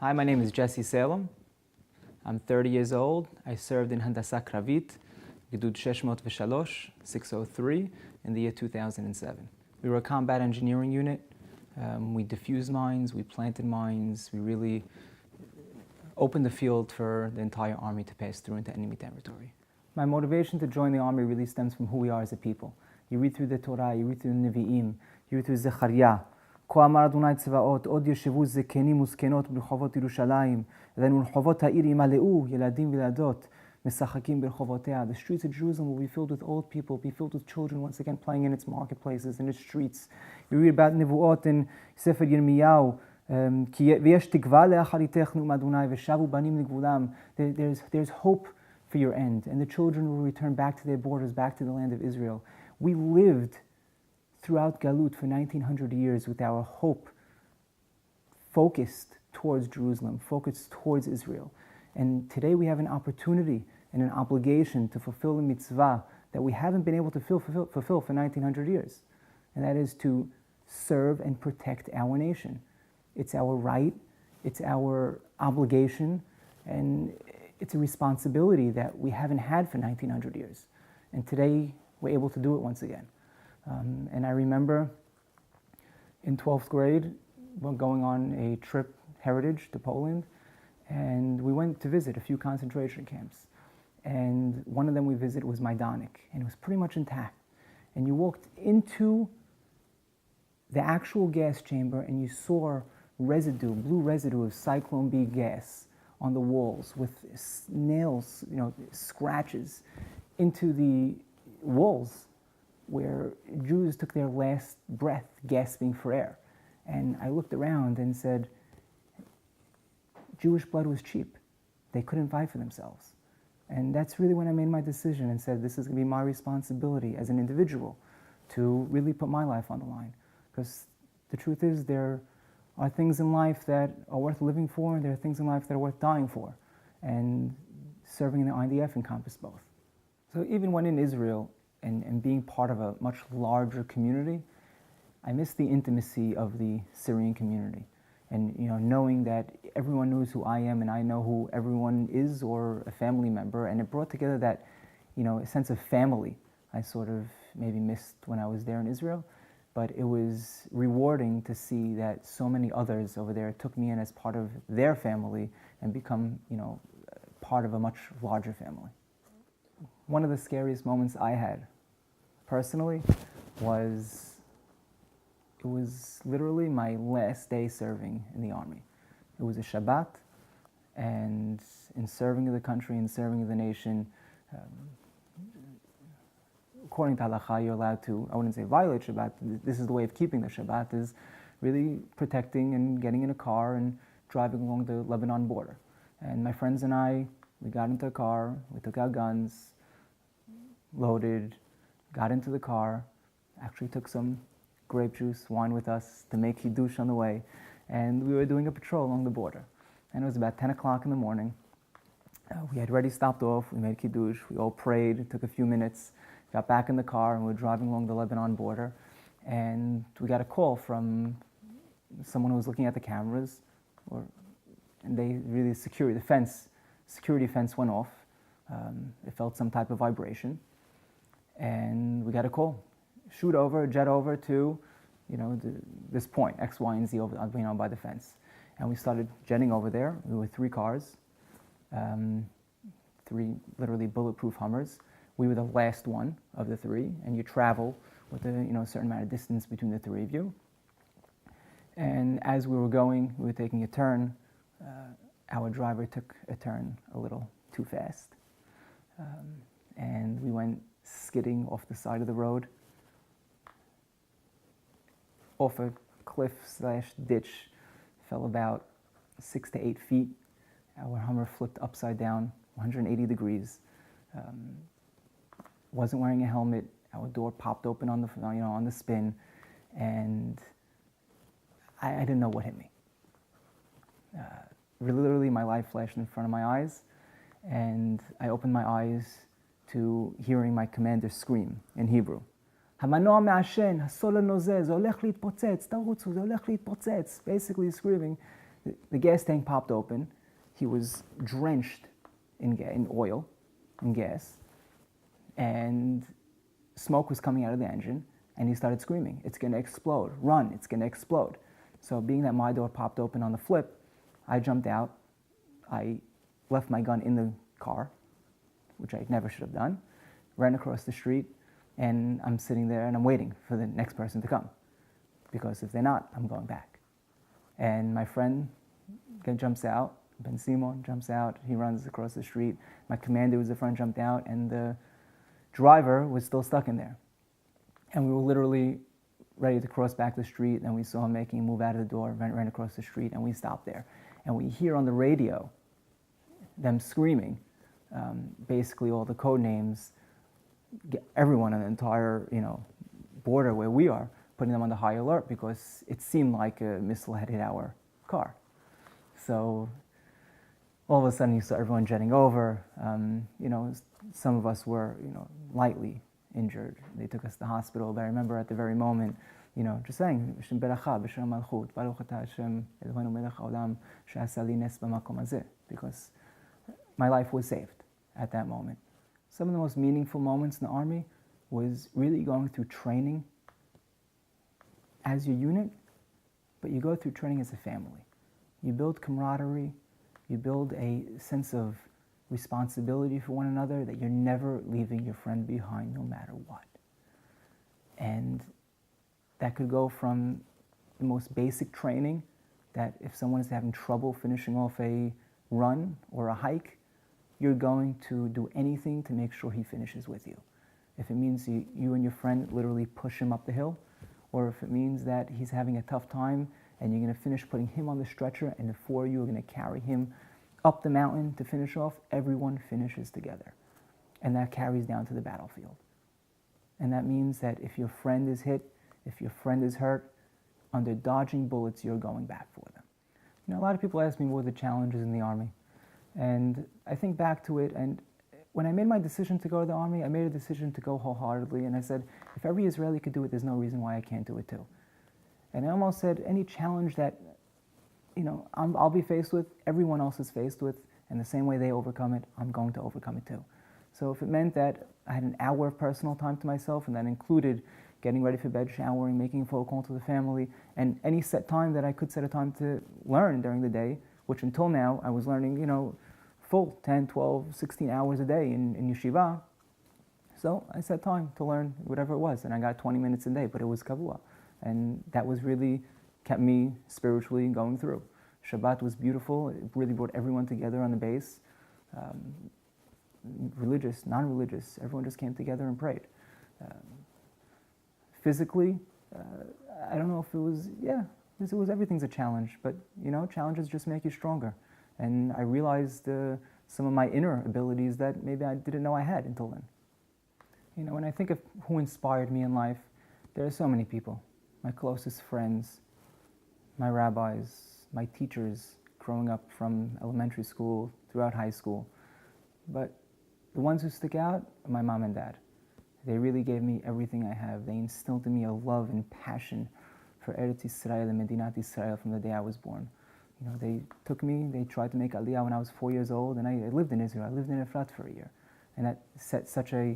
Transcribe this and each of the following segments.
Hi, my name is Jesse Salem. I'm 30 years old. I served in Handasa Kravit, Gdud 603, 603 in the year 2007. We were a combat engineering unit. We defused mines, we planted mines, we really opened the field for the entire army to pass through into enemy territory. My motivation to join the army really stems from who we are as a people. You read through the Torah, you read through the Nevi'im, you read through Zechariah. כה אמר אדוני צבאות, עוד ישבו זקנים וזקנות ברחובות ירושלים, ורחובות העיר ימלאו, ילדים וילדות, משחקים ברחובותיה. The streets of Jerusalem will be filled with old people, be filled with children once again playing in its marketplaces, in its streets. You read about נבואות in ספר ירמיהו, ויש תקווה לאחריתך נאום אדוני, ושבו בנים לגבולם. There's hope for your end, and the children will return back to their borders, back to the land of Israel. We lived throughout Galut for 1900 years with our hope focused towards Jerusalem, focused towards Israel. And today we have an opportunity and an obligation to fulfill the mitzvah that we haven't been able to fulfill for 1900 years. And that is to serve and protect our nation. It's our right, it's our obligation, and it's a responsibility that we haven't had for 1900 years. And today we're able to do it once again. And I remember in 12th grade, going on a trip, heritage, to Poland, and we went to visit a few concentration camps. And one of them we visited was Majdanek, and it was pretty much intact. And you walked into the actual gas chamber and you saw residue, blue residue of Cyclone B gas on the walls with nails, scratches into the walls where Jews took their last breath gasping for air. And I looked around and said, Jewish blood was cheap. They couldn't fight for themselves. And that's really when I made my decision and said, this is going to be my responsibility as an individual to really put my life on the line. Because the truth is, there are things in life that are worth living for, and there are things in life that are worth dying for. And serving in the IDF encompassed both. So even when in Israel, and being part of a much larger community, I miss the intimacy of the Syrian community. And knowing that everyone knows who I am and I know who everyone is or a family member, and it brought together that a sense of family I sort of maybe missed when I was there in Israel. But it was rewarding to see that so many others over there took me in as part of their family and become part of a much larger family. One of the scariest moments I had personally was literally my last day serving in the army. It was a Shabbat, and in serving the country and serving the nation, according to halakha, you're allowed to, I wouldn't say violate Shabbat, this is the way of keeping the Shabbat, is really protecting and getting in a car and driving along the Lebanon border. And my friends and I, we got into a car, we took our guns, loaded, got into the car, actually took some grape juice, wine with us to make kiddush on the way, and we were doing a patrol along the border. And it was about 10 o'clock in the morning. We had already stopped off, we made kiddush, we all prayed, it took a few minutes, got back in the car, and we were driving along the Lebanon border, and we got a call from someone who was looking at the cameras, and they really, security fence went off. It felt some type of vibration. And we got a call, jet over to, this point, X, Y, and Z over, by the fence. And we started jetting over there. We were 3 cars, 3 literally bulletproof Hummers. We were the last one of the 3, and you travel with a certain amount of distance between the 3 of you. And as we were going, we were taking a turn. Our driver took a turn a little too fast, and we went skidding off the side of the road, off a cliff/ditch, fell about 6 to 8 feet. Our Hummer flipped upside down, 180 degrees. Wasn't wearing a helmet. Our door popped open on the spin, and I didn't know what hit me. Literally, my life flashed in front of my eyes, and I opened my eyes to hearing my commander scream in Hebrew. המנוע מעשן, הסולר נוזל, זה הולך להתפוצץ, תרוצו, זה הולך להתפוצץ. Basically screaming, The gas tank popped open. He was drenched in oil and gas, and smoke was coming out of the engine, and he started screaming, "It's going to explode. Run, it's going to explode." So being that my door popped open on the flip, I jumped out. I left my gun in the car, which I never should have done, ran across the street, and I'm sitting there and I'm waiting for the next person to come, because if they're not, I'm going back. And my friend jumps out, Ben Simon jumps out, he runs across the street. My commander was the front, jumped out, and the driver was still stuck in there. And we were literally ready to cross back the street, and we saw him making a move out of the door, ran across the street, and we stopped there. And we hear on the radio them screaming, basically all the code names, everyone on the entire border where we are, putting them on the high alert because it seemed like a missile had hit our car. So all of a sudden you saw everyone jetting over. Some of us were lightly injured. They took us to the hospital, but I remember at the very moment, just saying, because my life was saved at that moment. Some of the most meaningful moments in the Army was really going through training as your unit, but you go through training as a family. You build camaraderie, you build a sense of responsibility for one another, that you're never leaving your friend behind no matter what. And that could go from the most basic training, that if someone is having trouble finishing off a run or a hike, you're going to do anything to make sure he finishes with you. If it means you and your friend literally push him up the hill, or if it means that he's having a tough time and you're going to finish putting him on the stretcher and the four of you are going to carry him up the mountain to finish off, everyone finishes together. And that carries down to the battlefield. And that means that if your friend is hit, if your friend is hurt, under dodging bullets, you're going back for them. A lot of people ask me what were the challenges in the Army. And I think back to it, and when I made my decision to go to the Army, I made a decision to go wholeheartedly, and I said, if every Israeli could do it, there's no reason why I can't do it too. And I almost said, any challenge that I'll be faced with, everyone else is faced with, and the same way they overcome it, I'm going to overcome it too. So if it meant that I had an hour of personal time to myself, and that included getting ready for bed, showering, making a phone call to the family, and any set time that I could set a time to learn during the day, which until now I was learning, full 10, 12, 16 hours a day in yeshiva. So I set time to learn whatever it was, and I got 20 minutes a day, but it was kavua. And that was really kept me spiritually going through. Shabbat was beautiful. It really brought everyone together on the base. Religious, non-religious, everyone just came together and prayed. Physically, I don't know if it was everything's a challenge, but challenges just make you stronger. And I realized some of my inner abilities that maybe I didn't know I had until then. When I think of who inspired me in life, there are so many people. My closest friends, my rabbis, my teachers growing up from elementary school throughout high school. But the ones who stick out are my mom and dad. They really gave me everything I have. They instilled in me a love and passion for Eretz Yisrael and Medinat Yisrael from the day I was born. They took me, they tried to make Aliyah when I was 4 years old, and I lived in Israel. I lived in Efrat for a year. And that set such a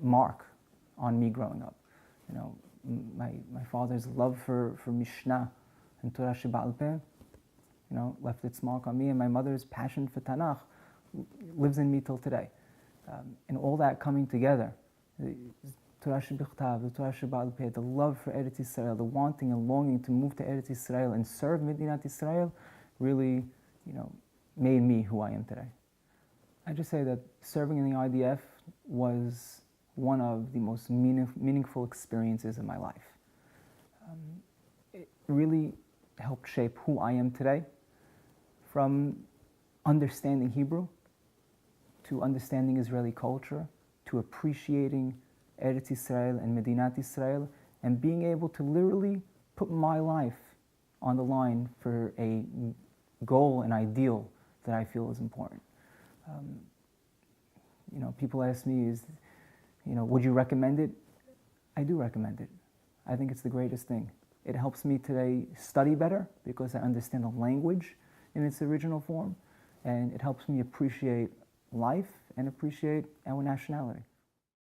mark on me growing up. My father's love for Mishnah and Torah Sheba'al Peh, left its mark on me, and my mother's passion for Tanakh lives in me till today. And all that coming together, the Torah Shebichtav, the Torah Sheba'al Peh, the love for Eretz Yisrael, the wanting and longing to move to Eretz Yisrael and serve Medinat Yisrael, really, made me who I am today. I just say that serving in the IDF was one of the most meaningful experiences in my life. It really helped shape who I am today, from understanding Hebrew to understanding Israeli culture, to appreciating Eretz Yisrael and Medinat Yisrael, and being able to literally put my life on the line for a goal, an ideal that I feel is important. People ask me, would you recommend it? I do recommend it. I think it's the greatest thing. It helps me today study better because I understand the language in its original form, and it helps me appreciate life and appreciate our nationality.